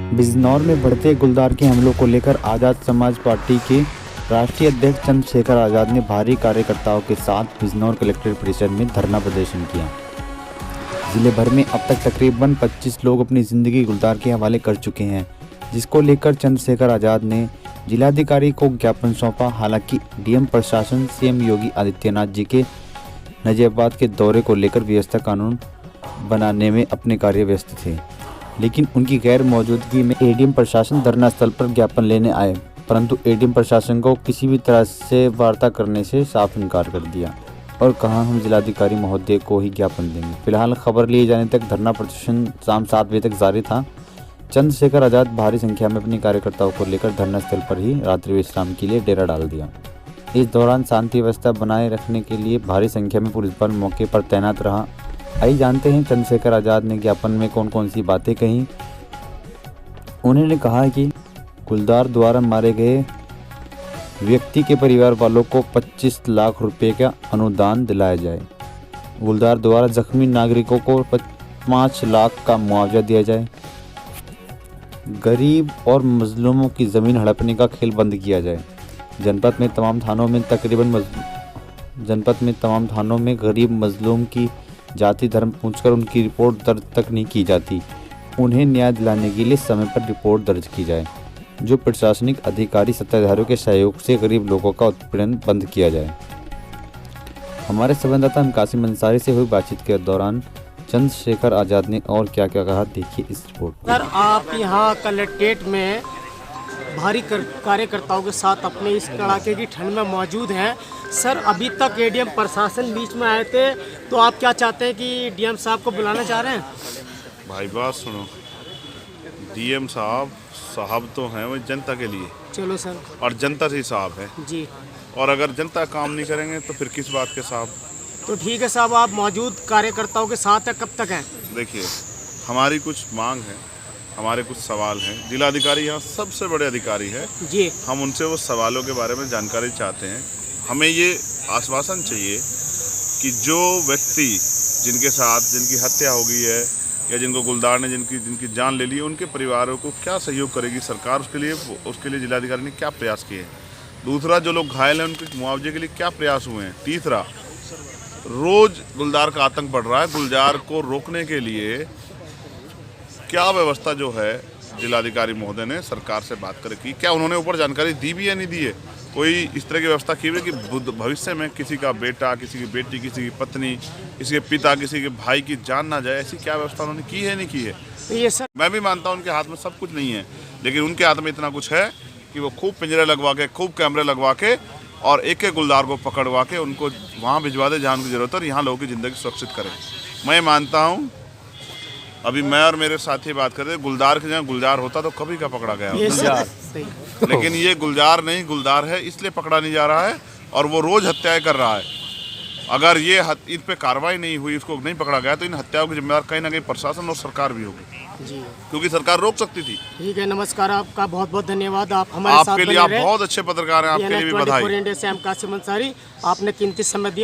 बिजनौर में बढ़ते गुलदार के हमलों को लेकर आज़ाद समाज पार्टी के राष्ट्रीय अध्यक्ष चंद्रशेखर आज़ाद ने भारी कार्यकर्ताओं के साथ बिजनौर कलेक्ट्रेट परिसर में धरना प्रदर्शन किया। जिले भर में अब तक तकरीबन 25 लोग अपनी ज़िंदगी गुलदार के हवाले कर चुके हैं, जिसको लेकर चंद्रशेखर आज़ाद ने जिलाधिकारी को ज्ञापन सौंपा। हालांकि डीएम प्रशासन सीएम योगी आदित्यनाथ जी के नजीबाबाद के दौरे को लेकर व्यवस्था कानून बनाने में अपने कार्य व्यस्त थे, लेकिन उनकी गैर मौजूदगी में एडीएम प्रशासन धरना स्थल पर ज्ञापन लेने आए, परंतु एडीएम प्रशासन को किसी भी तरह से वार्ता करने से साफ इनकार कर दिया और कहा हम जिलाधिकारी महोदय को ही ज्ञापन देंगे। फिलहाल खबर लिए जाने तक धरना प्रदर्शन शाम 7 बजे तक जारी था। चंद्रशेखर आज़ाद भारी संख्या में अपने कार्यकर्ताओं को लेकर धरना स्थल पर ही रात्रि विश्राम के लिए डेरा डाल दिया। इस दौरान शांति व्यवस्था बनाए रखने के लिए भारी संख्या में पुलिस बल मौके पर तैनात रहा। आइए जानते हैं चंद्रशेखर आज़ाद ने ज्ञापन में कौन कौन सी बातें कही। उन्होंने कहा कि गुलदार द्वारा मारे गए व्यक्ति के परिवार वालों को 25 लाख रुपए का अनुदान दिलाया जाए। गुलदार द्वारा जख्मी नागरिकों को 5 लाख का मुआवजा दिया जाए। गरीब और मजलूमों की ज़मीन हड़पने का खेल बंद किया जाए। जनपद में तमाम थानों में गरीब मजलूम की जाति धर्म पूछकर उनकी रिपोर्ट दर्ज तक नहीं की जाती। उन्हें न्याय दिलाने के लिए समय पर रिपोर्ट दर्ज की जाए। जो प्रशासनिक अधिकारी सत्ताधारियों के सहयोग से गरीब लोगों का उत्पीड़न बंद किया जाए। हमारे संवाददाता कासिम अंसारी से हुई बातचीत के दौरान चंद्रशेखर आज़ाद ने और क्या क्या कहा, देखिए इस रिपोर्ट। सर, आप यहाँ कलेक्ट्रेट में भारी कार्यकर्ताओं के साथ अपने इस कड़ाके की ठंड में मौजूद हैं। सर, अभी तक एडीएम प्रशासन बीच में आए थे, तो आप क्या चाहते हैं कि डीएम साहब को बुलाना चाह रहे हैं? भाई बात सुनो, डीएम साहब तो हैं वो जनता के लिए। चलो सर। और जनता से साहब है जी। और अगर जनता काम नहीं करेंगे तो फिर किस बात के साहब? तो ठीक है साहब, आप मौजूद कार्यकर्ताओं के साथ हैं, कब तक हैं? देखिए, हमारी कुछ मांग है, हमारे कुछ सवाल हैं। जिलाधिकारी यहाँ सबसे बड़े अधिकारी है जी। हम उनसे वो सवालों के बारे में जानकारी चाहते हैं। हमें ये आश्वासन चाहिए कि जो व्यक्ति जिनकी हत्या हो गई है या जिनको गुलदार ने जिनकी जान ले ली है, उनके परिवारों को क्या सहयोग करेगी सरकार, उसके लिए जिलाधिकारी ने क्या प्रयास किए हैं। दूसरा, जो लोग घायल हैं उनके मुआवजे के लिए क्या प्रयास हुए हैं। तीसरा, रोज गुलदार का आतंक बढ़ रहा है, गुलदार को रोकने के लिए क्या व्यवस्था जो है जिलाधिकारी महोदय ने सरकार से बात कर की, क्या उन्होंने ऊपर जानकारी दी भी या नहीं दी है। कोई इस तरह की व्यवस्था की है कि भविष्य में किसी का बेटा, किसी की बेटी, किसी की पत्नी, किसी के पिता, किसी के भाई की जान ना जाए, ऐसी क्या व्यवस्था उन्होंने की है नहीं की है। तो ये सर, मैं भी मानता हूँ उनके हाथ में सब कुछ नहीं है, लेकिन उनके हाथ में इतना कुछ है कि वो खूब पिंजरे लगवा के, खूब कैमरे लगवा के और एक एक गुलदार को पकड़वा के उनको वहाँ भिजवा दे जहाँ उनकी ज़रूरत है और यहाँ लोगों की ज़िंदगी सुरक्षित करें। मैं मानता हूँ, अभी मैं और मेरे साथी बात कर रहे, गुलदार के जहाँ गुलजार होता तो कभी का पकड़ा गया होता। लेकिन ये गुलजार नहीं, गुलदार है, इसलिए पकड़ा नहीं जा रहा है और वो रोज़ हत्याएं कर रहा है। अगर ये इन पे कार्रवाई नहीं हुई, इसको नहीं पकड़ा गया, तो इन हत्याओं की जिम्मेदार कहीं ना कहीं प्रशासन और सरकार भी होगी जी, क्योंकि सरकार रोक सकती थी। ठीक है, नमस्कार, आपका बहुत बहुत धन्यवाद। आप हमारे साथ आपके लिए, आप बहुत अच्छे पत्रकार हैं, आपके लिए भी बधाई। इंडिया से कासिम अंसारी, आपने कीमती समय दिया।